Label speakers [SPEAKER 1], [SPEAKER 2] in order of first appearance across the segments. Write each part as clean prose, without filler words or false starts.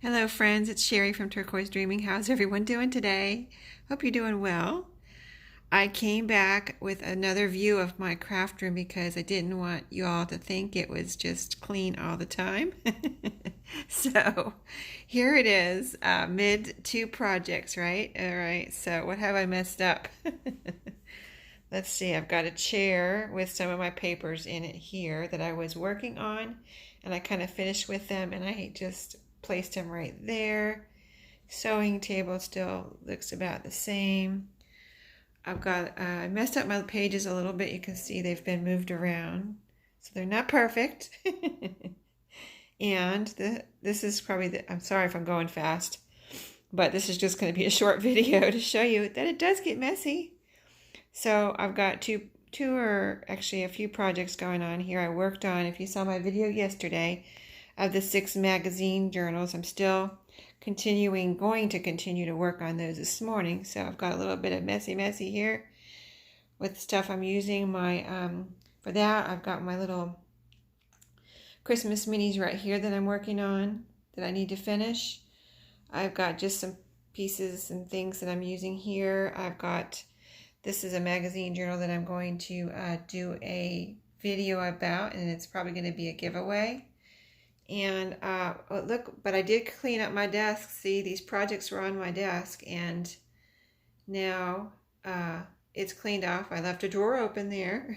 [SPEAKER 1] Hello friends, it's Sherry from Turquoise Dreaming. How's everyone doing today? Hope you're doing well. I came back with another view of my craft room because I didn't want you all to think it was just clean all the time. So here it is, mid two projects, right? All right, so what have I messed up? Let's see, I've got a chair with some of my papers in it here that I was working on, and I kind of finished with them, and I just placed them right there. Sewing table still looks about the same. I've got, I messed up my pages a little bit. You can see they've been moved around, so they're not perfect. And this is probably I'm sorry if I'm going fast, but this is just going to be a short video to show you that it does get messy. So I've got two or actually a few projects going on here. I worked on, if you saw my video yesterday, of the 6 magazine journals. I'm still going to continue to work on those this morning. So I've got a little bit of messy here with stuff I'm using. For that, I've got my little Christmas minis right here that I'm working on that I need to finish. I've got just some pieces and things that I'm using here. This is a magazine journal that I'm going to do a video about, and it's probably going to be a giveaway. And look, but I did clean up my desk. See, these projects were on my desk, and now it's cleaned off. I left a drawer open there.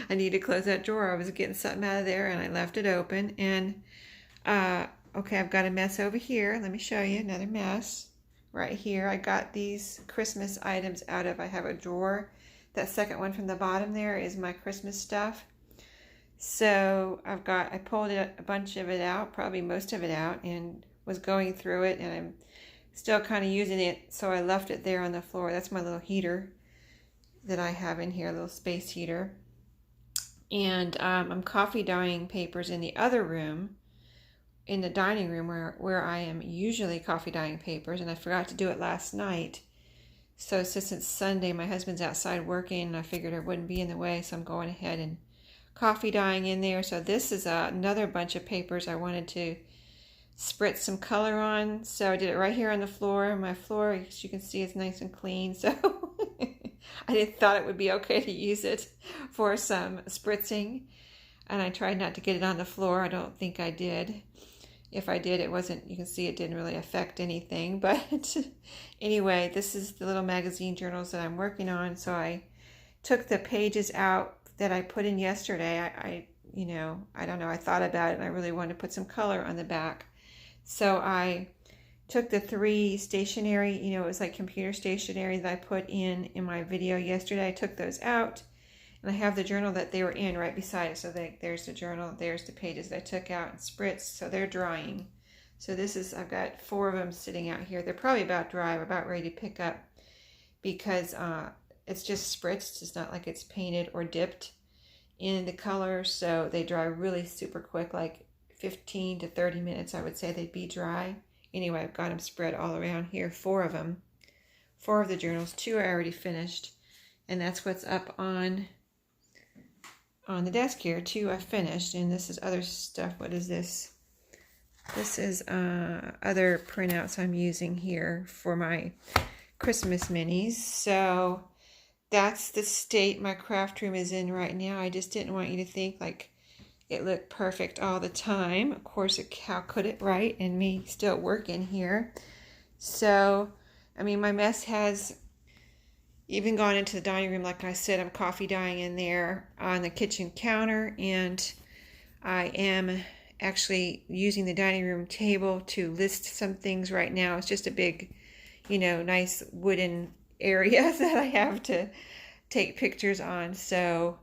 [SPEAKER 1] I need to close that drawer. I was getting something out of there, and I left it open. And okay, I've got a mess over here. Let me show you another mess. Right here, I got these Christmas items out of, I have a drawer. That second one from the bottom there is my Christmas stuff. So I pulled a bunch of it out, probably most of it out, and was going through it, and I'm still kind of using it, so I left it there on the floor. That's my little heater that I have in here, a little space heater. And I'm coffee dyeing papers in the other room, in the dining room where I am usually coffee dyeing papers, and I forgot to do it last night. So since it's Sunday, my husband's outside working, and I figured I wouldn't be in the way, so I'm going ahead and coffee dyeing in there. So this is another bunch of papers I wanted to spritz some color on. So I did it right here on the floor. My floor, as you can see, is nice and clean. So I thought it would be okay to use it for some spritzing. And I tried not to get it on the floor. I don't think I did. If I did, it wasn't, you can see it didn't really affect anything. But anyway, this is the little magazine journals that I'm working on. So I took the pages out that I put in yesterday. I don't know, I thought about it, and I really wanted to put some color on the back. So I took the 3 stationery, it was like computer stationery that I put in my video yesterday. I took those out, and I have the journal that they were in right beside it. So there's the journal, there's the pages that I took out and spritzed, so they're drying. So I've got 4 of them sitting out here. They're probably about dry, about ready to pick up, because it's just spritzed. It's not like it's painted or dipped in the color, so they dry really super quick, like 15 to 30 minutes, I would say they'd be dry. Anyway, I've got them spread all around here, 4 of them. 4 of the journals, 2 I already finished, and that's what's up on the desk here. 2 I finished, and this is other stuff. What is this? This is other printouts I'm using here for my Christmas minis. So that's the state my craft room is in right now. I just didn't want you to think like it looked perfect all the time. Of course, how could it, right? And me still working here. So, I mean, my mess has even gone into the dining room. Like I said, I'm coffee dyeing in there on the kitchen counter, and I am actually using the dining room table to list some things right now. It's just a big, nice wooden area that I have to take pictures on. So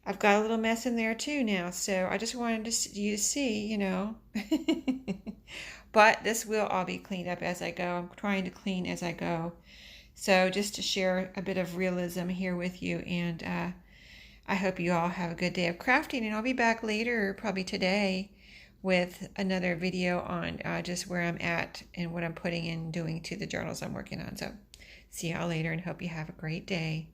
[SPEAKER 1] I've got a little mess in there too now. So I just wanted you to see, But this will all be cleaned up as I go. I'm trying to clean as I go. So just to share a bit of realism here with you, and I hope you all have a good day of crafting, and I'll be back later, probably today, with another video on just where I'm at and what I'm putting in doing to the journals I'm working on. So see y'all later, and hope you have a great day.